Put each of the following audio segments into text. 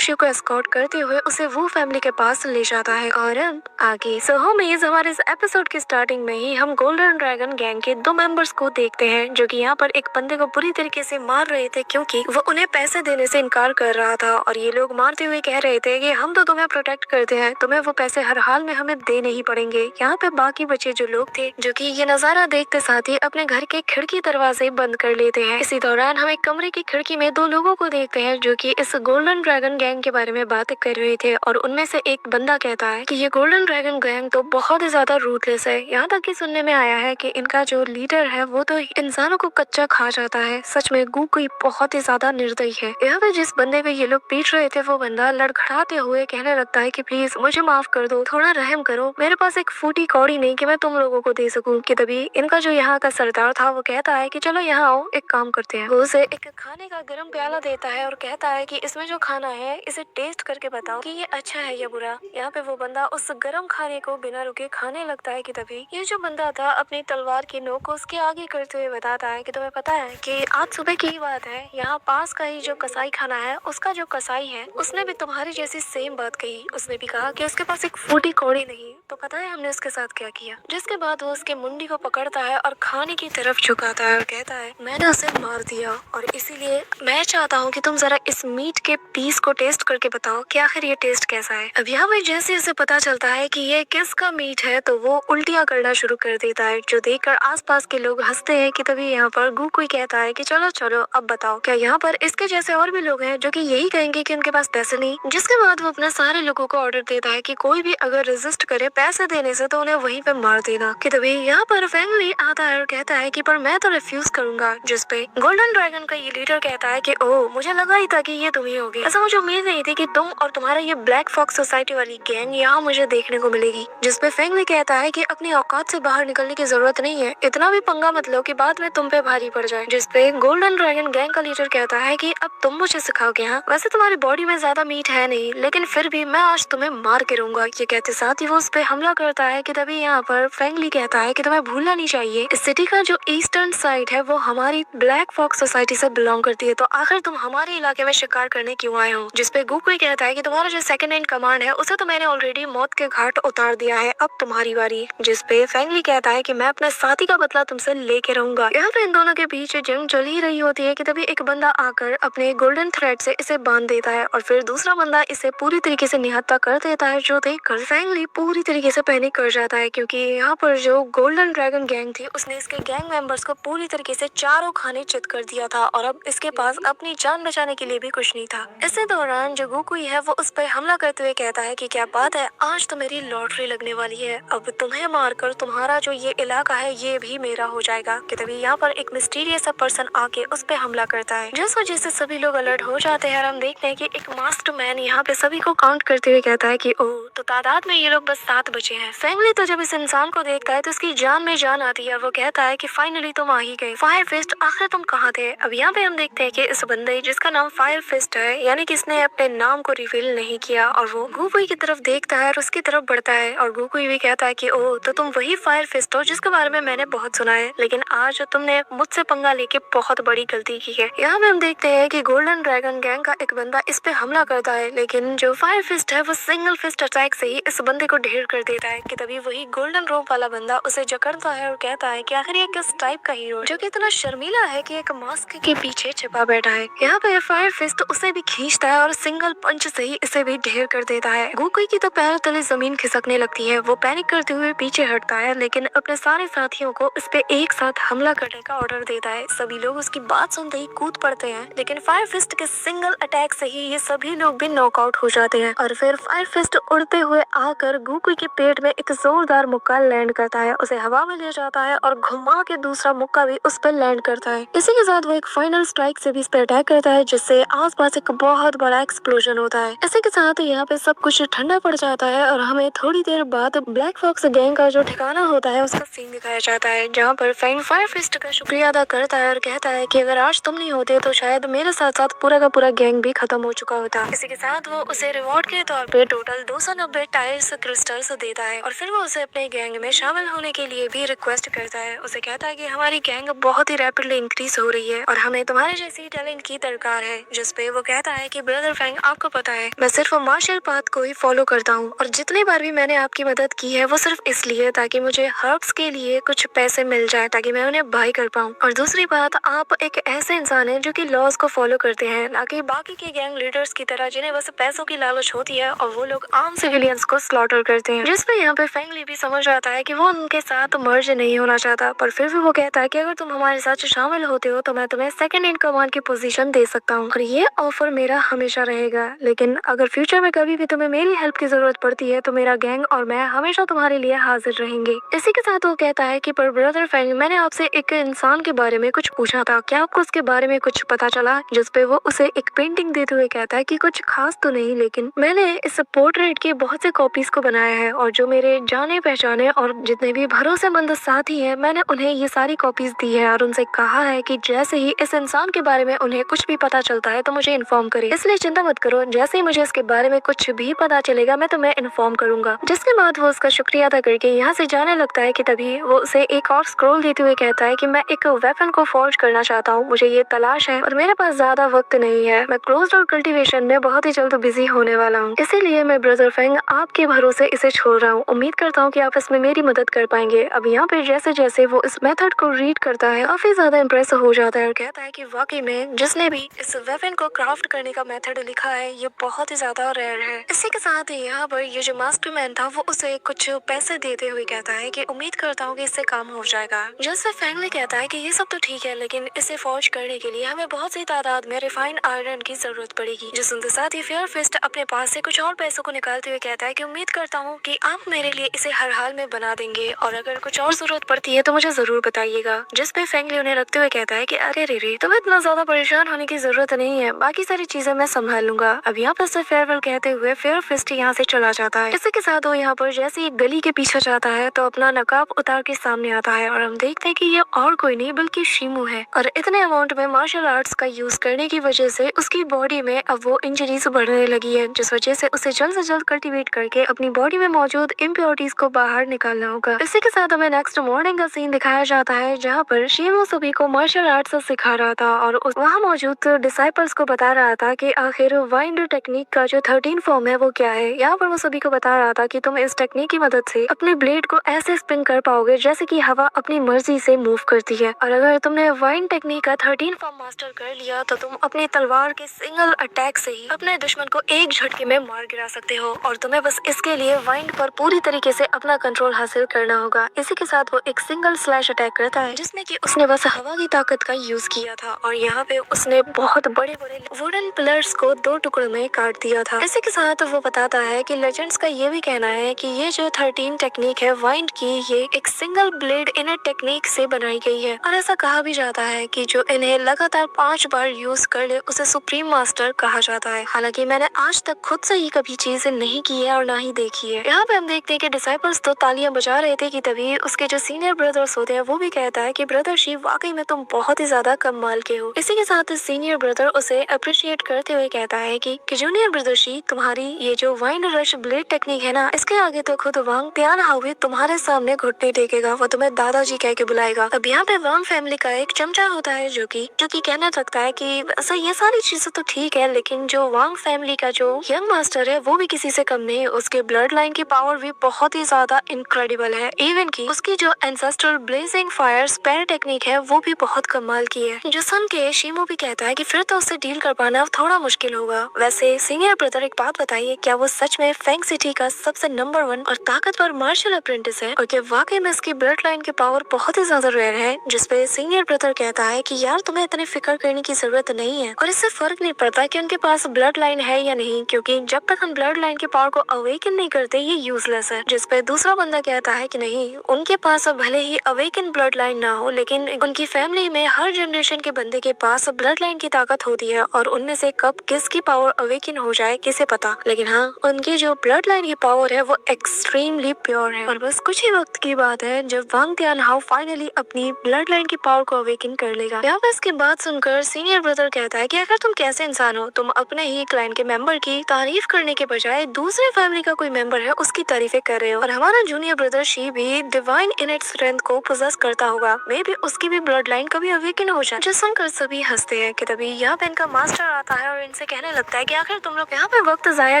Show को escort करते हुए उसे वो फैमिली के पास ले जाता है। और अब आगे होमीज हमारे इस एपिसोड की स्टार्टिंग में ही हम गोल्डन ड्रैगन गैंग के 2 मेंबर्स को देखते हैं जो कि यहाँ पर एक बंदे को बुरी तरीके से मार रहे थे क्योंकि वो उन्हें पैसे देने से इनकार कर रहा था। और ये लोग मारते हुए कह रहे थे कि हम तो तुम्हें प्रोटेक्ट करते हैं, तुम्हें वो पैसे हर हाल में हमें देने ही पड़ेंगे। यहाँ पे बाकी बचे जो लोग थे जो कि ये नजारा देखते साथ ही अपने घर के खिड़की दरवाजे बंद कर लेते हैं। इसी दौरान हम एक कमरे की खिड़की में 2 लोगों को देखते हैं जो कि इस गोल्डन ड्रैगन गैंग के बारे में बातें कर रहे थे। और उनमें से एक बंदा कहता है कि ये गोल्डन ड्रैगन गैंग तो बहुत ही ज्यादा रूथलेस है। यहाँ तक कि सुनने में आया है कि इनका जो लीडर है वो तो इंसानों को कच्चा खा जाता है। सच में गुकुई बहुत ही ज्यादा निर्दयी है। यहाँ पे जिस बंदे पे ये लोग पीट रहे थे वो बंदा लड़खड़ाते हुए कहने लगता है कि प्लीज मुझे माफ कर दो, थोड़ा रहम करो, मेरे पास एक फूटी कौड़ी नहीं कि मैं तुम लोगों को दे सकूं। कि तभी इनका जो यहाँ का सरदार था वो कहता है कि चलो यहाँ आओ, एक काम करते हैं। वो उसे एक खाने का गर्म प्याला देता है और कहता है कि इसमें जो खाना है इसे टेस्ट करके बताओ कि ये अच्छा है या बुरा। यहाँ पे वो बंदा उस गर्म खाने को बिना रुके खाने लगता है कि तभी ये जो बंदा था अपनी तलवार की नोक को उसके आगे करते हुए बताता है कि तुम्हें पता है कि आज सुबह की बात है, यहाँ पास का ही जो कसाई खाना है उसका जो कसाई है उसने भी तुम्हारी जैसी सेम बात कही। उसने भी कहा कि उसके पास एक फूटी कौड़ी नहीं। तो पता है हमने उसके साथ क्या किया? जिसके बाद वो उसके मुंडी को पकड़ता है और खाने की तरफ झुकाता है और कहता है मैंने उसे मार दिया और इसीलिए मैं चाहता हूँ कि तुम जरा इस मीट के पीस को टेस्ट करके बताओ कि आखिर ये टेस्ट कैसा है। अब यहाँ पे जैसे उसे पता चलता है कि ये किसका मीट है तो वो उल्टियाँ करना शुरू कर देता है, जो देखकर आसपास के लोग हंसते हैं। कि तभी यहाँ पर गुकुई कहता है कि चलो चलो अब बताओ क्या यहाँ पर इसके जैसे और भी लोग हैं जो कि यही कहेंगे कि उनके पास पैसे नहीं। जिसके बाद वो अपने सारे लोगों को ऑर्डर देता है कि कोई भी अगर रेजिस्ट करे पैसे देने से तो उन्हें वहीं पे मार देना। कि तभी यहाँ पर फैमिली आता है और कहता है कि पर मैं तो रिफ्यूज करूंगा। जिसपे गोल्डन ड्रैगन का ये लीडर कहता है कि ओह मुझे लगा ही था कि ये तुम ही होगे, ऐसा मुझे उम्मीद नहीं थी कि तुम और तुम्हारा ये ब्लैक फॉक्स सोसाइटी वाली गैंग यहाँ मुझे देखने को मिलेगी। जिसपे फैमिली कहता है कि अपनी औकात से बाहर निकलने की जरूरत नहीं है, इतना भी पंगा मत लो कि बाद में तुम पे भारी पड़ जाए। जिसपे गोल्डन ड्रैगन गैंग का लीडर कहता है कि अब तुम मुझे सिखाओगे। हाँ वैसे तुम्हारी बॉडी में ज्यादा मीट है नहीं, लेकिन फिर भी मैं आज तुम्हें मार के रहूंगा। ये कहते साथ ही वो उस पे हमला करता है। कि तभी यहाँ पर फ्रैंकली कहता है कि तुम्हें भूलना नहीं चाहिए इस सिटी का जो ईस्टर्न साइड है वो हमारी ब्लैक फॉक्स सोसाइटी से बिलोंग करती है, तो आखिर तुम हमारे इलाके में शिकार करने क्यों आए हो। जिसपे गुकुई कहता है कि तुम्हारा जो सेकंड इन कमांड है उसे तो मैंने ऑलरेडी मौत के घाट उतार दिया है, अब तुम्हारी बारी। जिसपे फ्रैंकली कहता है कि मैं अपने साथी का बदला तुमसे लेके रहूंगा। यहाँ पे इन दोनों के बीच जंग चल ही रही होती है कि तभी एक बंदा आकर अपने गोल्डन थ्रेड से इसे बांध देता है और फिर दूसरा बंदा इसे पूरी तरीके से निहत्था कर देता है, जो देखकर फ्रैंकली पूरी तरीके से पैनिक कर जाता है क्योंकि यहाँ पर जो गोल्डन ड्रैगन गैंग थी उसने इसके गैंग मेंबर्स को पूरी तरीके से चारों खाने चित कर दिया था और अब इसके पास अपनी जान बचाने के लिए भी कुछ नहीं था। इसी दौरान जो गुकुई है वो उस पर हमला करते हुए कहता है कि क्या बात है, आज तो मेरी लॉटरी लगने वाली है, अब तुम्हें मारकर तुम्हारा जो ये इलाका है ये भी मेरा हो जाएगा। कि तभी यहाँ पर एक मिस्टीरियस पर्सन आके उस पे हमला करता है, जिस वजह से सभी लोग अलर्ट हो जाते हैं और हम देखते हैं कि एक मास्टर मैन यहाँ पे सभी को काउंट करते हुए कहता है कि ओह तो तादाद में ये लोग बस 7 बचे हैं। फैमिली तो जब इस इंसान को देखता है तो उसकी जान में जान आती है। वो कहता है कि फाइनली तुम आ ही गए, फायर फिस्ट आखिर तुम कहाँ थे। अब यहाँ पे हम देखते हैं कि इस बंदे जिसका नाम फायर फिस्ट है यानी कि इसने अपने नाम को रिवील नहीं किया और वो गुकुई की तरफ देखता है और उसकी तरफ बढ़ता है और गुकुई भी कहता है कि ओह तो तुम वही फायर फिस्ट हो जिसके बारे में मैंने बहुत सुना है, लेकिन आज तुमने मुझसे पंगा लेके बहुत बड़ी गलती की है। यहाँ पे हम देखते हैं कि गोल्डन ड्रैगन गैंग का एक बंदा इस पे हमला करता है, लेकिन जो फायर फिस्ट है वो सिंगल फिस्ट अटैक से ही इस बंदे को ढेर कर देता है। कि तभी वही गोल्डन रोप वाला बंदा उसे जकड़ता है और कहता है कि आखिर ये किस टाइप का हीरो जो कि इतना शर्मीला है कि एक मास्क के पीछे छिपा बैठा है। यहाँ पे फायर फिस्ट उसे भी खींचता है और सिंगल पंच से ही इसे भी ढेर कर देता है। गुकुई की तो पैर तले जमीन खिसकने लगती है, वो पैनिक करते हुए पीछे हटता है, लेकिन अपने सारे साथियों को इस पे एक साथ हमला करने का ऑर्डर देता है। सभी लोग उसकी बात सुनते ही कूद पड़ते हैं, लेकिन फायर फिस्ट के सिंगल अटैक से ही ये सभी लोग भी नॉकआउट हो जाते हैं। और फिर फायर फिस्ट उड़ते हुए आकर गुकुई के पेट में एक जोरदार मुक्का लैंड करता है, उसे हवा में ले जाता है और घुमा के दूसरा मुक्का भी उस पर लैंड करता है। इसी के साथ वो एक फाइनल स्ट्राइक से भी इस पर अटैक करता है, जिससे आसपास एक बहुत बड़ा एक्सप्लोजन होता है। इसी के साथ यहाँ पे सब कुछ ठंडा पड़ जाता है और हमें थोड़ी देर बाद ब्लैक फॉक्स गैंग का जो ठिकाना होता है उसका सीन दिखाया जाता है, जहाँ पर फैंग फायर फिस्ट का शुक्रिया अदा करता है और कहता है कि अगर आज तुम नहीं होते तो शायद मेरे साथ साथ पूरा का पूरा गैंग भी खत्म हो चुका होता। इसी के साथ वो उसे रिवॉर्ड के तौर पे टोटल 290 टायर्स क्रिस्टल्स देता है और फिर वो उसे अपने गैंग में शामिल होने के लिए भी रिक्वेस्ट करता है। उसे कहता है कि हमारी गैंग बहुत ही रैपिडली इंक्रीज हो रही है और हमें तुम्हारे जैसी टैलेंट की दरकार है। जिसपे वो कहता है कि ब्रदर ब्रदर फैंग, आपको पता है मैं सिर्फ मार्शल पाथ को ही फॉलो करता हूँ और जितनी बार भी मैंने आपकी मदद की है वो सिर्फ इसलिए ताकि मुझे हर्ब्स के लिए कुछ पैसे मिल जाए ताकि मैं उन्हें बाई कर पाऊँ। और दूसरी बात, आप एक ऐसे इंसान हैं जो कि लॉज को फॉलो करते हैं, ना कि बाकी के गैंग लीडर्स की तरह जिन्हें बस पैसों की लालच होती है और वो लोग आम सिविलियंस को स्लॉटर करते हैं। जिसपे यहाँ पे फैंग ली भी समझ आता है कि वो उनके साथ मर्ज नहीं होना चाहता, पर फिर भी वो कहता है कि अगर तुम हमारे साथ शामिल होते हो तो मैं तुम्हें सेकंड इन कमांड की पोजीशन दे सकता हूँ और ये ऑफर मेरा हमेशा रहेगा। लेकिन अगर फ्यूचर में कभी भी तुम्हें मेरी हेल्प की जरूरत पड़ती है तो मेरा गैंग और मैं हमेशा तुम्हारे लिए हाजिर रहेंगे। इसी के साथ वो कहता है कि पर ब्रदर फैंग, मैंने आपसे एक इंसान के बारे में कुछ पूछा था, क्या आपको उसके बारे में कुछ पता चला? जिसपे वो उसे एक पेंटिंग देते हुए कहता है कि कुछ खास तो नहीं, लेकिन मैंने इस पोर्ट्रेट के बहुत से कॉपीज को बनाया है और जो मेरे जाने पहचाने और जितने भी भरोसेमंद साथी हैं मैंने उन्हें ये सारी कॉपीज दी है और उनसे कहा है कि जैसे ही इस इंसान के बारे में उन्हें कुछ भी पता चलता है तो मुझे इन्फॉर्म करे। इसलिए चिंता मत करो, जैसे ही मुझे इसके बारे में कुछ भी पता चलेगा मैं तुम्हें इन्फॉर्म करूंगा। जिसके बाद वो उसका शुक्रिया अदा करके यहाँ से जाने लगता है कि तभी वो उसे एक और स्क्रॉल देते हुए कहता है कि मैं एक वेपन को फॉर्ज करना चाहता हूँ, मुझे ये तलाश है और मेरे पास ज्यादा वक्त नहीं है। मैं क्लोज और कल्टीवेशन में बहुत ही जल्द बिजी होने वाला हूँ, इसीलिए मैं ब्रदर फैंग आपके भरोसे इसे छोड़ रहा हूँ। उम्मीद करता हूँ कि आप इसमें मेरी मदद कर पाएंगे। अब यहाँ पे जैसे जैसे वो इस मेथड को रीड करता है काफी ज्यादा इम्प्रेस हो जाता है और कहता है कि वाकई में जिसने भी इस वेपन को क्राफ्ट करने का मेथड लिखा है ये बहुत ही ज्यादा रेयर है। इसी के साथ ही यहाँ पर ये जो मास्टरमैन था वो उसे कुछ पैसे देते हुए कहता है कि उम्मीद करता हूँ कि इससे काम हो जाएगा। जिससे फैंगली कहता है कि ये सब तो ठीक है, लेकिन इसे फॉर्ज करने के लिए हमें बहुत सी तादाद में रिफाइंड आयरन की जरूरत पड़ेगी। जो सुनते साथ ही फेयर फिस्ट अपने पास से कुछ और पैसों को निकालते हुए कहता है कि उम्मीद करता हूँ कि आप मेरे लिए इसे हर हाल में बना देंगे और अगर कुछ और जरूरत पड़ती है तो मुझे जरूर बताइएगा। जिसपे फैंगली उन्हें रखते हुए कहता है कि अरे रे तुम्हें इतना ज्यादा परेशान होने की जरूरत नहीं है, बाकी सारी चीजें मैं संभाल लूंगा। अब यहाँ पर से फेयरवेल कहते हुए फेयर फिस्ट यहाँ से चला जाता है। इसी के साथ वो यहाँ पर जैसे ही गली के पीछे जाता है तो अपना नकाब उतार के सामने आता है और हम देखते हैं कि ये और कोई नहीं बल्कि शिमू है और इतने अमाउंट में मार्शल आर्ट्स का यूज करने की वजह से उसकी बॉडी में अब वो इंजरीज बढ़ने लगी है, जिस वजह से उसे जल्द से जल्द कल्टीवेट करके अपनी बॉडी में मौजूद इम्प्योरिटीज को बाहर निकालना होगा। इसी के साथ हमें नेक्स्ट मॉर्निंग का सीन दिखाया जाता है जहाँ पर शिमू सभी को मार्शल आर्ट्स सिखा रहा था और वहाँ मौजूद डिसाइपल्स को बता रहा था कि आखिर वाइंड टेक्निक का जो 13 फॉर्म है वो क्या है। यहाँ पर वो सभी को बता रहा था कि तुम इस टेक्निक की मदद से अपने ब्लेड को ऐसे स्पिन कर पाओगे जैसे कि हवा अपनी मर्जी से मूव करती है और अगर तुमने वाइंड टेक्निक का 13 फॉर्म मास्टर कर लिया तो तुम अपनी तलवार के सिंगल अटैक से ही अपने दुश्मन को एक झटके में मार गिरा सकते हो और तुम्हें बस इसके लिए वाइंड पर पूरी तरीके से अपना कंट्रोल हासिल करना होगा। इसी के साथ वो एक सिंगल स्लैश अटैक करता है जिसमें कि उसने बस हवा की ताकत का यूज किया था और यहाँ पे उसने बहुत बड़े बड़े वुडन पिलर्स को 2 टुकड़ों में काट दिया था। इसी के साथ वो बताता है कि लेजेंड्स का ये भी कहना है कि ये जो 13 टेक्निक है वाइंड की ये एक सिंगल ब्लेड इनर टेक्निक से बनाई गई है और ऐसा कहा भी जाता है कि जो इन्हें लगातार 5 बार यूज कर ले उसे सुप्रीम मास्टर कहा जाता है। हालांकि मैंने आज तक खुद से ही कभी चीजें नहीं की है और ना ही देखी है। यहाँ पे हम देखते हैं कि डिसाइपल्स तो तालियां बजा रहे थे कि तभी उसके जो सीनियर ब्रदर्स होते हैं वो भी कहता है कि ब्रदर शिव वाकई में तुम बहुत ही ज्यादा कमाल के हो। इसी के साथ सीनियर ब्रदर उसे अप्रिशिएट करते हुए कहता है कि जूनियर ब्रदर शिव तुम्हारी ये जो वाइंड रश ब्लेड टेक्निक है ना इसके आगे तो खुद वांग त्यान हावी तुम्हारे सामने घुटने टेकेगा, वो तुम्हें दादाजी कह के बुलाएगा। अब यहाँ पे वांग फैमिली का एक चमचा होता है जो कि कहना सकता है कि ऐसा ये सारी चीजें तो ठीक है लेकिन जो वांग फैमिली का जो यंग मास्टर है वो भी किसी से कम नहीं, उसके ब्लड लाइन की पावर भी बहुत ही ज्यादा इनक्रेडिबल है। इवन की उसकी जो ancestral blazing fire spear technique है वो भी बहुत कमाल की है। जो सुन के शिमो भी कहता है कि फिर तो उससे डील कर पाना थोड़ा मुश्किल होगा। वैसे सीनियर ब्रदर एक बात बताइए, क्या वो सच में फैंग सिटी का सबसे नंबर 1 और ताकतवर मार्शल अप्रेंटिस है और क्या वाकई में इसकी ब्लड लाइन की पावर बहुत ही ज्यादा रेयर है? जिसपे सीनियर ब्रदर कहता है कि यार तुम्हें इतनी फिक्र करने की जरूरत नहीं है और इससे फर्क नहीं पड़ता कि उनके पास ब्लड लाइन है या नहीं, क्योंकि जब तक हम ब्लड लाइन की पावर को अवेकन नहीं करते ये यूजलेस है। जिसपे दूसरा बंदा कहता है कि नहीं, उनके पास भले ही अवेकन ब्लड लाइन ना हो लेकिन उनकी फैमिली में हर जनरेशन के बंदे के पास ब्लड लाइन की ताकत होती है और उनमें से कब किसकी पावर अवेकन हो जाए किसे पता। लेकिन हाँ, उनकी जो ब्लड लाइन की पावर है वो एक्सट्रीमली प्योर है और बस कुछ ही वक्त की बात है जब वांग त्यान हाउ फाइनली अपनी ब्लड लाइन की पावर को अवेकन कर लेगा। यहाँ पर इसकी बात सुनकर सीनियर ब्रदर कहता है कि आखिर तुम कैसे इंसान हो, तुम अपने ही क्लाइन के मेंबर की तारीफ करने के बजाय दूसरे फैमिली का कोई मेंबर है उसकी तारीफें कर रहे हो। और हमारा जूनियर ब्रदर शी भी डिवाइन इनेट स्ट्रेंथ को पोजेस करता होगा, मे भी उसकी भी ब्लड लाइन कभी अवेकन हो जाए। जो सुनकर सभी हंसते हैं कि तभी यहाँ पे इनका मास्टर आता है और इन उनसे कहने लगता है कि आखिर तुम लोग यहाँ पे वक्त जाया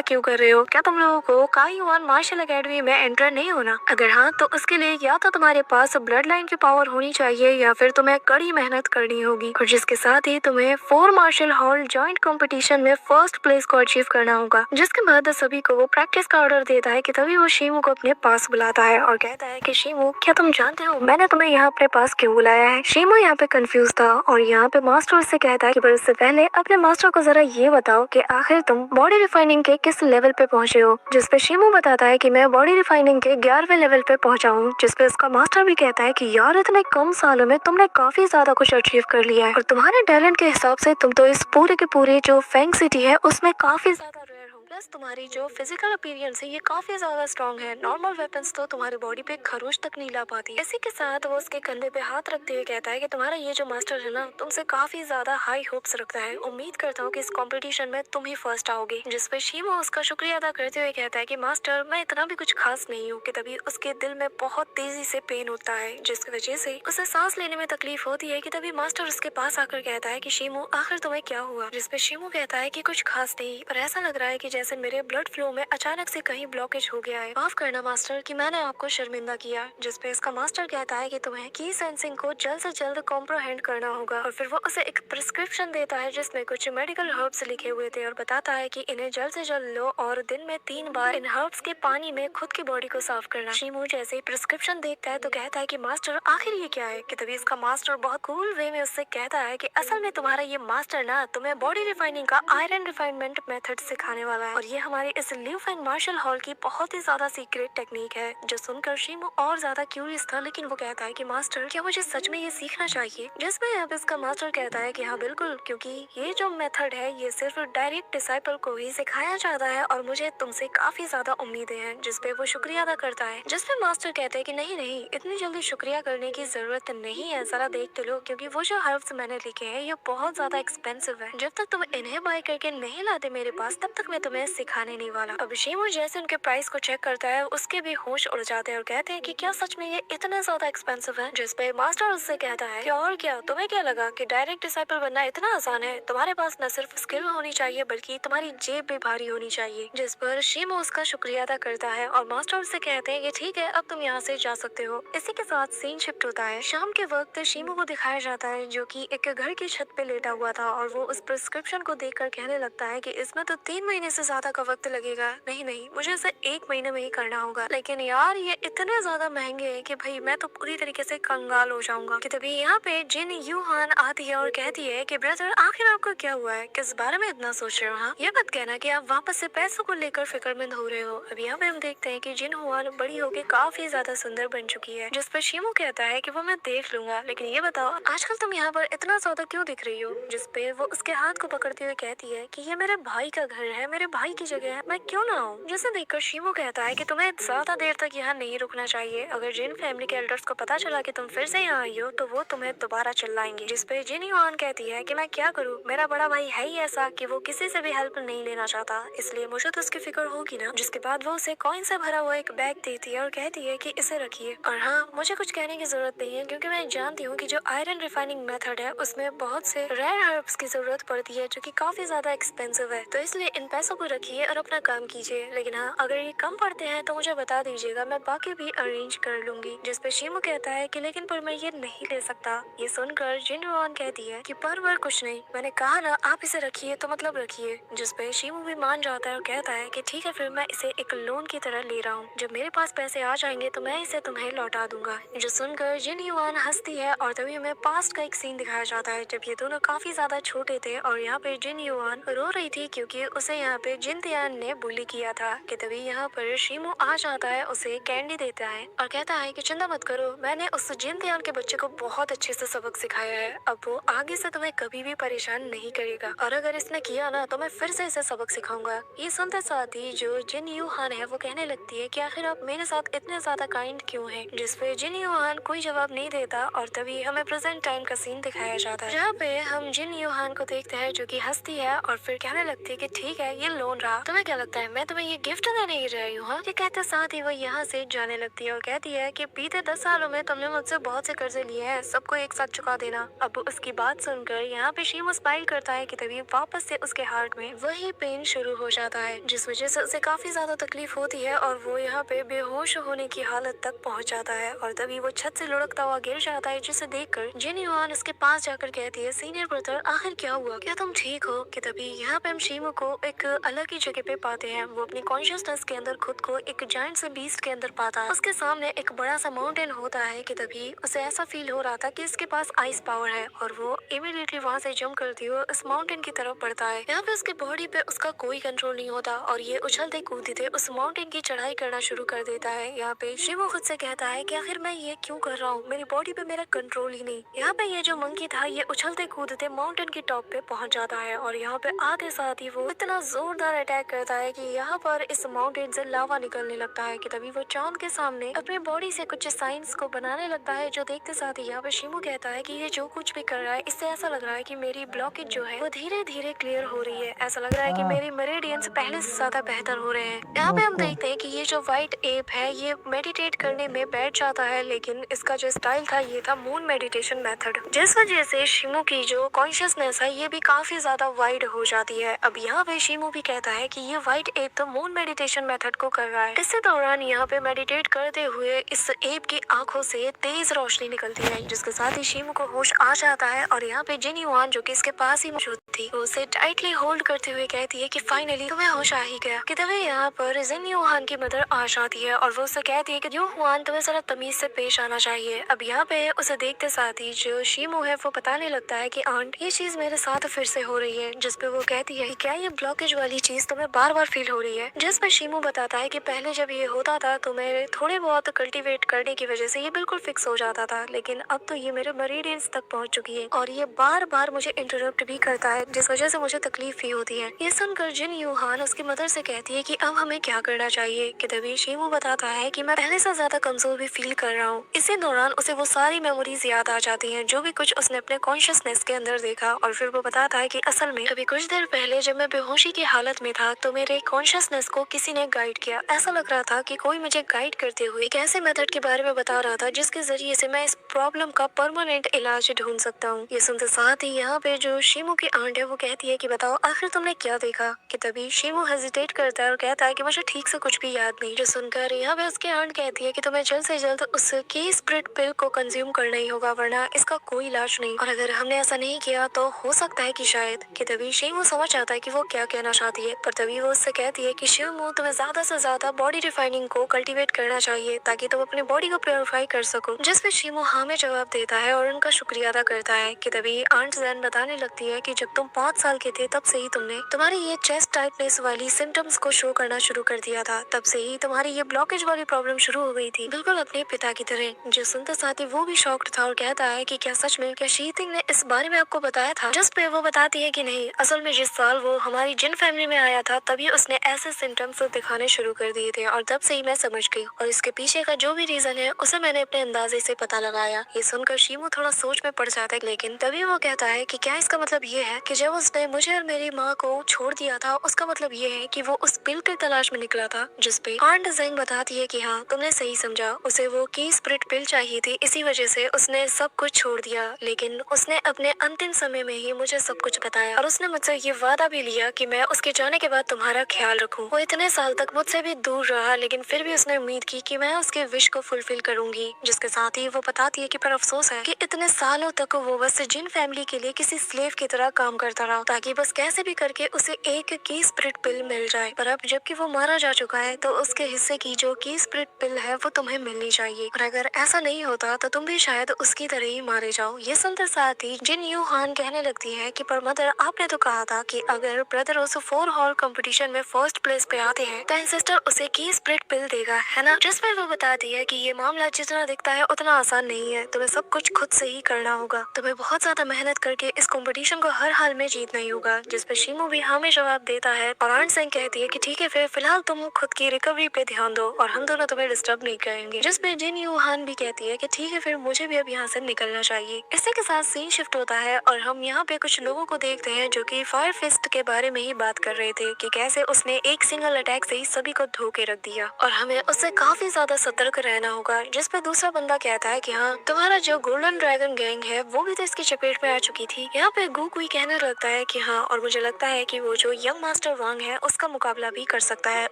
क्यों कर रहे हो? क्या तुम लोगों को काई युआन मार्शल एकेडमी में एंटर नहीं होना? अगर हाँ तो उसके लिए या तो तुम्हारे पास ब्लड लाइन की पावर होनी चाहिए या फिर तुम्हें कड़ी मेहनत करनी होगी, और जिसके साथ ही तुम्हें 4 मार्शल हॉल जॉइंट कंपटीशन में फर्स्ट प्लेस को अचीव करना होगा। जिसके बाद सभी को वो प्रैक्टिस का ऑर्डर देता है कि तभी वो शीमू को अपने पास बुलाता है और कहता है कि शीमू, क्या तुम जानते हो मैंने तुम्हें यहाँ अपने पास क्यों बुलाया है? शीमू यहाँ पे कंफ्यूज था और यहाँ पे मास्टर उससे कहता है कि पर उससे पहले अपने मास्टर को जरा ये बताओ कि आखिर तुम बॉडी रिफाइनिंग के किस लेवल पे पहुंचे हो? जिसपे शीमू बताता है कि मैं बॉडी रिफाइनिंग के 11वें लेवल पे पहुंचा हूँ। जिसपे उसका मास्टर भी कहता है कि यार इतने कम सालों में तुमने काफी ज्यादा कुछ अचीव कर लिया है और तुम्हारे टैलेंट के हिसाब से तुम तो इस पूरे के पूरे जो फेंग सिटी है उसमें काफी ज्यादा रेयर हो। प्लस तुम्हारी जो फिजिकल अपीयरेंस है ये काफी ज्यादा स्ट्रॉन्ग है। नॉर्मल वेपन्स तो तुम्हारी बॉडी पे खरोच तक नहीं ला पाती। इसी के साथ वो उसके कंधे पे हाथ रखते हुए कहता है कि तुम्हारा ये जो मास्टर है ना तुमसे काफी ज्यादा हाई होप्स रखता है। उम्मीद करता हूँ कि इस कंपटीशन में तुम ही फर्स्ट आओगे। जिसपे शीमो उसका शुक्रिया अदा करते हुए कहता है कि मास्टर मैं इतना भी कुछ खास नहीं हूँ। कि तभी उसके दिल में बहुत तेजी से पेन होता है जिसकी वजह से उसे सांस लेने में तकलीफ होती है। कि तभी मास्टर उसके पास आकर कहता है कि शीमो आखिर तुम्हें क्या हुआ? जिसपे शीमो कहता है कि कुछ खास नहीं, पर ऐसा लग रहा है कि जैसे मेरे ब्लड फ्लो में अचानक से कहीं ब्लॉकेज हो गया है। माफ करना मास्टर कि मैंने आपको शर्मिंदा किया। जिसपे इसका मास्टर कहता है कि तुम्हें की सेंसिंग को जल्द से जल्द कॉम्प्रोहेंड करना होगा और फिर वो उसे एक प्रिस्क्रिप्शन देता है जिसमें कुछ मेडिकल हर्ब्स लिखे हुए थे और बताता है कि इन्हें जल्द से जल्द लो और दिन में 3 बार इन हर्ब्स के पानी में खुद की बॉडी को साफ करना। शीमू जैसे प्रिस्क्रिप्शन देखता है तो कहता है कि मास्टर आखिर ये क्या है? कि तभी इसका मास्टर बहुत कूल वे में उससे कहता है कि असल में तुम्हारा ये मास्टर ना तुम्हें बॉडी रिफाइनिंग का आयरन रिफाइनमेंट मेथड सिखाने वाला है और ये हमारे इस लिव फेंग मार्शल हॉल की बहुत ही ज्यादा सीक्रेट टेक्निक है। जो सुनकर शीमू और ज्यादा क्यूरियस था, लेकिन वो कहता है कि मास्टर क्या मुझे सच में ये सीखना चाहिए? जिसमें अब इसका मास्टर कहता है कि हाँ बिल्कुल, क्योंकि ये जो मेथड है ये सिर्फ डायरेक्ट डिसाइपल को ही सिखाया जाता है और मुझे तुमसे काफी ज्यादा उम्मीदें हैं। जिसपे वो शुक्रिया अदा करता है। जिसपे मास्टर कहते हैं कि नहीं नहीं, इतनी जल्दी शुक्रिया करने की जरूरत नहीं है, जरा देख तो लो, क्योंकि वो जो हर्ब्स मैंने लिखे हैं ये बहुत ज्यादा एक्सपेंसिव है। जब तक तुम इन्हें बाय करके नहीं लाते मेरे पास तब तक मैं तुम्हें सिखाने नहीं वाला। अब शीमू जैसे उनके प्राइस को चेक करता है उसके भी होश उड़ जाते हैं और कहते हैं कि क्या सच में ये इतना ज्यादा एक्सपेंसिव है? जिसपे मास्टर उससे कहता है कि और क्या, तुम्हें क्या लगा कि डायरेक्ट डिसाइपल बनना इतना आसान है? तुम्हारे पास न सिर्फ स्किल होनी चाहिए बल्कि तुम्हारी जेब भी भारी होनी चाहिए। जिस पर शीमू उसका शुक्रिया अदा करता है और मास्टर उससे कहते हैं कि ठीक है अब तुम यहाँ से जा सकते हो। इसी के साथ सीन शिफ्ट होता है। शाम के वक्त शीमू को दिखाया जाता है जो कि एक घर की छत पे लेटा हुआ था और वो उस प्रिस्क्रिप्शन को देखकर कहने लगता है कि इसमें तो 3 महीने से ज्यादा का वक्त लगेगा। नहीं नहीं, मुझे इसे 1 महीने में ही करना होगा। लेकिन यार ये इतने ज्यादा महंगे हैं कि भाई मैं तो पूरी तरीके से कंगाल हो जाऊंगा। कि तभी यहाँ पे जिन यूहान आती है और कहती है कि ब्रदर आखिर आपको क्या हुआ है? किस बारे में इतना सोच रहे हो? हाँ, ये मत कहना कि आप वापस से पैसों को लेकर फिक्रमंद हो रहे हो। अब यहाँ पे हम देखते हैं कि जिन हुआन बड़ी होके काफी ज्यादा सुंदर बन चुकी है। जिस पर शीमू कहता है कि वो मैं देख लूंगा, लेकिन ये बताओ आजकल तुम यहाँ पर इतना ज्यादा क्यों दिख रही हो? जिस पे वो उसके हाथ को पकड़ते हुए कहती है कि ये मेरे भाई का घर है, मेरे भाई की जगह है, मैं क्यों ना आऊँ? जिसे देखकर शीमू कहता है कि तुम्हें ज्यादा देर तक यहाँ नहीं रुकना चाहिए। अगर जिन फैमिली के एल्डर्स को पता चला कि तुम फिर से यहाँ आई हो तो वो तुम्हें दोबारा चिल्लाएंगे। जिस पे जिन युआन कहती है कि मैं क्या करूँ, मेरा बड़ा भाई है ही ऐसा कि वो किसी से भी हेल्प नहीं लेना चाहता, इसलिए मुझे तो उसकी फिक्र होगी ना। जिसके बाद वो उसे कॉइन से भरा हुआ एक बैग देती है और कहती है कि इसे रखिए। और हाँ, मुझे कुछ कहने की जरूरत नहीं है क्योंकि मैं जानती हूँ कि जो आयरन रिफाइनिंग मेथड है उसमें बहुत से रेयर हर्ब्स की जरूरत पड़ती है जो कि काफी ज्यादा एक्सपेंसिव है। तो इसलिए इन पैसों को रखिए और अपना काम कीजिए। लेकिन हाँ, अगर ये कम पड़ते हैं तो मुझे बता दीजिएगा, मैं बाकी भी अरेंज कर लूंगी। जिसपे शीमू कहता है कि लेकिन पर मैं ये नहीं ले सकता। ये सुनकर जिन युआन कहती है कि पर कुछ नहीं, मैंने कहा ना आप इसे रखिए तो मतलब रखिए। जिसपे शीमू भी मान जाता है और कहता है कि ठीक है फिर मैं इसे एक लोन की तरह ले रहा हूँ, जब मेरे पास पैसे आ जाएंगे तो मैं इसे तुम्हें लौटा दूंगा। जो सुनकर जिन युआन हंसती है और तभी हमें पास्ट का एक सीन दिखाया जाता है जब ये दोनों काफी ज्यादा छोटे थे और यहाँ पे जिन युआन रो रही थी क्योंकि उसे यहाँ पे जिन तियान ने बुली किया था। कि तभी यहाँ पर शीमू आ जाता है, उसे कैंडी देता है और कहता है कि चिंता मत करो, मैंने उस जिन तियान के बच्चे को बहुत अच्छे से सबक सिखाया है, अब वो आगे से तुम्हें कभी भी परेशान नहीं करेगा और अगर इसने किया ना तो मैं फिर से इसे सबक सिखाऊंगा। ये सुनते साथ ही जो जिन यूहान है वो कहने लगती है कि आखिर आप मेरे साथ इतने ज्यादा काइंड क्यों हैं? जिस पे जिन यूहान कोई जवाब नहीं देता और तभी हमें प्रेजेंट टाइम का सीन दिखाया जाता है जहाँ पे हम जिन यूहान को देखते हैं जो कि हंसती है और फिर कहने लगती है कि ठीक है ये लोन फोन रहा। तुम्हें क्या लगता है मैं तुम्हें ये गिफ्ट देने ही रही हूँ? ये कहते साथ ही वो यहाँ से जाने लगती है और कहती है कि बीते 10 सालों में तुमने मुझसे बहुत से कर्जे लिए हैं, सबको एक साथ चुका देना। अब उसकी बात सुनकर यहाँ पे शीमो स्माइल करता है कि तभी वापस से उसके हार्ट में वही पेन शुरू हो जाता है, जिस वजह से उसे काफी ज्यादा तकलीफ होती है और वो यहाँ पे बेहोश होने की हालत तक पहुँच जाता है और तभी वो छत से लुढ़कता हुआ गिर जाता है, जिसे देखकर जिन युआन उसके पास जाकर कहती है, सीनियर ब्रदर आखिर क्या हुआ, क्या तुम ठीक हो? कि तभी यहाँ पे हम शीमो को एक अलग ही जगह पे पाते हैं। वो अपनी कॉन्शियसनेस के अंदर खुद को एक जायंट से बीस्ट के अंदर पाता है। उसके सामने एक बड़ा सा माउंटेन होता है कि तभी उसे ऐसा फील हो रहा था कि इसके पास आइस पावर है और वो इमीडिएटली वहाँ से जंप करती हुए इस माउंटेन की तरफ बढ़ता है। यहाँ पे उसके बॉडी पे उसका कोई कंट्रोल नहीं होता और ये उछलते कूदते उस माउंटेन की चढ़ाई करना शुरू कर देता है। यहाँ पे शिवो खुद से कहता है कि आखिर मैं ये क्यों कर रहा हूँ, मेरी बॉडी पे मेरा कंट्रोल ही नहीं। यहाँ पे ये जो मंकी था ये उछलते कूदते माउंटेन की टॉप पे पहुंच जाता है और यहाँ पे आते साथ ही वो इतना जोरदार अटैक करता है कि यहाँ पर इस माउंटेन से लावा निकलने लगता है कि तभी वो चांद के सामने अपनी बॉडी से कुछ साइंस को बनाने लगता है, जो देखते साथ ही यहाँ पे शिमो कहता है कि ये जो कुछ भी कर रहा है इससे ऐसा लग रहा है कि मेरी ब्लॉकेज जो है वो धीरे धीरे क्लियर हो रही है। ऐसा लग रहा है कि मेरी मेरिडियंस पहले से ज्यादा बेहतर हो रहे हैं। यहाँ पे हम देखते हैं कि ये जो व्हाइट एप है ये मेडिटेट करने में बैठ जाता है, लेकिन इसका जो स्टाइल था ये था मून मेडिटेशन मेथड, जिस वजह से शिमो की जो कॉन्शियसनेस है ये भी काफी ज्यादा वाइड हो जाती है। अब यहाँ पे शिमो भी कहता है कि ये व्हाइट एप तो मून मेडिटेशन मेथड को कर रहा है। इसी दौरान यहाँ पे मेडिटेट करते हुए इस एप की आंखों से तेज रोशनी निकलती है, जिसके साथ ही शिमो को होश आ जाता है और यहाँ पे जिन युआन जो कि इसके पास ही मौजूद थी वो उसे टाइटली होल्ड करते हुए कहती है कि फाइनली तुम्हें होश आ ही गया। कि तभी यहाँ पर जिन युआन की मदर आ जाती है और वो उसे कहती है कि युआन तुम्हें जरा तमीज से पेश आना चाहिए। अब यहाँ पे उसे देखते साथ ही जो शिमो है वो बताने लगता है कि आंट ये चीज मेरे साथ फिर से हो रही है, जिसपे वो कहती है कि क्या ये ब्लॉकेज वाली चीज तुम्हें बार बार फील हो रही है? जिसपे शिमो बताता है कि पहले जब ये होता था तो मैं थोड़े बहुत कल्टीवेट करने की वजह से ये बिल्कुल फिक्स हो जाता था, लेकिन अब तो ये मेरे मेरिडियंस तक पहुंच चुकी है और ये बार बार मुझे इंटरप्ट भी करता है, जिस वजह से मुझे तकलीफ भी होती है। ये सुनकर जिन यूहान उसकी मदर से कहती है कि अब हमें क्या करना चाहिए। कि तभी शिमो बताता है कि मैं पहले से ज्यादा कमजोर भी फील कर रहा हूँ। इसी दौरान उसे वो सारी मेमोरीज याद आ जाती हैं जो भी कुछ उसने अपने कॉन्शियसनेस के अंदर देखा और फिर वो बताता है कि असल में अभी कुछ देर पहले जब मैं बेहोशी की हालत में था तो मेरे कॉन्शियसनेस को किसी ने गाइड किया। ऐसा लग रहा था कि कोई मुझे गाइड करते हुए एक ऐसे मेथड के बारे में बता रहा था जिसके जरिए से मैं इस प्रॉब्लम का परमानेंट इलाज ढूंढ सकता हूँ। ये सुनते साथ ही यहाँ पे जो शिमो की आंट है वो कहती है कि बताओ आखिर तुमने क्या देखा। कि तभी शिमो हेजिटेट करता है और कहता है कि मुझे ठीक से कुछ भी याद नहीं। जो सुनकर यहाँ पे उसकी आंट कहती है कि तुम्हें जल्द से जल्द उस की स्प्रिट पिल को कंज्यूम करना ही होगा, वरना इसका कोई इलाज नहीं, और अगर हमने ऐसा नहीं किया तो हो सकता है कि शायद। कि तभी शिमो समझ आता है कि वो क्या कहना चाहती है, पर तभी वो उससे कहती है कि शिमो तुम्हें ज्यादा से ज्यादा बॉडी रिफाइनिंग को कल्टीवेट करना चाहिए ताकि तुम अपनी बॉडी को प्योरीफाई कर सको। जिस पे शिमो हाँ में जवाब देता है और उनका शुक्रिया अदा करता है। कि तभी आंट जैन बताने लगती है कि जब तुम 5 साल के थे तब से ही तुमने तुम्हारी ये चेस्ट टाइटनेस वाली सिम्टम्स को शो करना शुरू कर दिया था, तब से ही तुम्हारी ये ब्लॉकेज वाली प्रॉब्लम शुरू हो गई थी, बिल्कुल अपने पिता की तरह। जो सुनते साथ ही वो भी शॉक्ड था और कहता है कि क्या सच में क्या शीतिंग ने इस बारे में आपको बताया था? जिस पे वो बताती है कि नहीं, असल में जिस साल वो हमारी जिन फैमिली में आया था तभी उसने ऐसे सिम्टम्स दिखाने शुरू कर दिए थे और तब से ही मैं समझ गई और इसके पीछे का जो भी रीजन है उसे मैंने अपने अंदाजे से पता लगाया। ये सुनकर शिमो थोड़ा सोच में पड़ जाता है, लेकिन तभी वो कहता है कि क्या इसका मतलब ये है कि जब उसने मुझे और मेरी माँ को छोड़ दिया था उसका मतलब ये है कि वो उस पिल की तलाश में निकला था? जिस पे आंट ज़ेंग बताती है कि हाँ तुमने सही समझा, उसे वो की स्प्रिट पिल चाहिए थी, इसी वजह से उसने सब कुछ छोड़ दिया, लेकिन उसने अपने अंतिम समय में ही मुझे सब कुछ बताया और उसने मुझसे ये वादा भी लिया कि मैं उसके जाने के बाद तुम्हारा ख्याल रखूं। वो इतने साल तक मुझसे भी दूर रहा, लेकिन फिर भी उसने उम्मीद की कि मैं उसके विश को फुलफिल करूंगी। जिसके साथ ही वो बताती है कि पर अफसोस है कि इतने सालों तक वो बस जिन फैमिली के लिए किसी स्लेव की तरह काम करता रहा ताकि बस कैसे भी करके उसे एक की स्प्रिट पिल मिल जाए। पर अब जबकि वो मारा जा चुका है तो उसके हिस्से की जो की स्प्रिट पिल है वो तुम्हें मिलनी चाहिए, और अगर ऐसा नहीं होता तो तुम भी शायद उसकी तरह ही मारे जाओ। ये सुनते साथ ही जिन यूहान कहने लगती है कि पर मदर आपने तो कहा था कि अगर ब्रदर उस 4 हॉल कंपटीशन में फर्स्ट प्लेस पे आते हैं तो सिस्टर उसे की स्प्रिट पिल देगा, है ना? जिस पर वो बताती है कि ये मामला जितना दिखता है उतना आसान नहीं है, तुम्हें सब कुछ खुद से ही करना होगा, तुम्हें बहुत ज्यादा मेहनत करके इस कंपटीशन को हर हाल में जीतना ही होगा, जिस पर शिमो भी हाँ में जवाब देता है और आन सेंग कहती है कि ठीक है फिर फिलहाल तुम खुद की रिकवरी पे ध्यान दो और हम दोनों तुम्हें डिस्टर्ब नहीं करेंगे। जिस पे जिन यूहान भी कहती है कि ठीक है फिर मुझे भी अब यहाँ से निकलना चाहिए। इसी के साथ सीन शिफ्ट होता है और हम यहाँ पे कुछ लोगों को देखते हैं जो कि फायर फिस्ट के बारे में ही बात कर रहे थे कि कैसे उसने एक सिंगल अटैक से ही सभी को धोके रख दिया और हमें उससे काफी ज्यादा सतर्क रहना होगा। जिस पे दूसरा बंदा कहता है कि हाँ तुम्हारा जो गोल्डन ड्रैगन गैंग है वो भी तो इसकी चपेट में आ चुकी थी। यहाँ पे गुकुई कहने लगता है कि हाँ और मुझे लगता है कि वो जो यंग मास्टर वांग है उसका मुकाबला भी कर सकता है,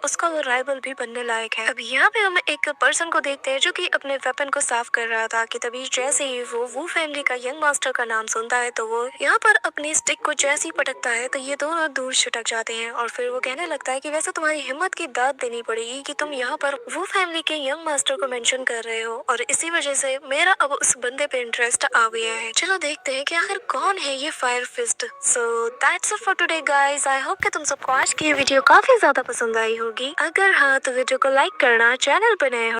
उसका वो राइवल भी बनने लायक है। अब यहाँ पे हम एक पर्सन को देखते हैं जो कि अपने वेपन को साफ कर रहा था कि तभी जैसे ही वो वू फैमिली का यंग मास्टर का नाम सुनता है तो वो यहाँ पर अपनी स्टिक को जैसे ही पटकता है तो ये दोनों दूर छिटक जाते हैं और फिर वो कहने लगता है कि वैसे तुम्हारी हिम्मत की दाद देनी पड़ेगी कि तुम यहाँ पर वू फैमिली के यंग मास्टर को मेंशन कर रहे हो और इसी वजह से मेरा अब उस बंदे पे इंटरेस्ट आ गया है। चलो देखते हैं कि आखिर कौन है ये fire fist. So that's it for today guys. I hope कि तुम सबको आज की ये वीडियो काफी ज्यादा पसंद आई होगी। अगर हाँ तो वीडियो को लाइक करना, चैनल पर नए हो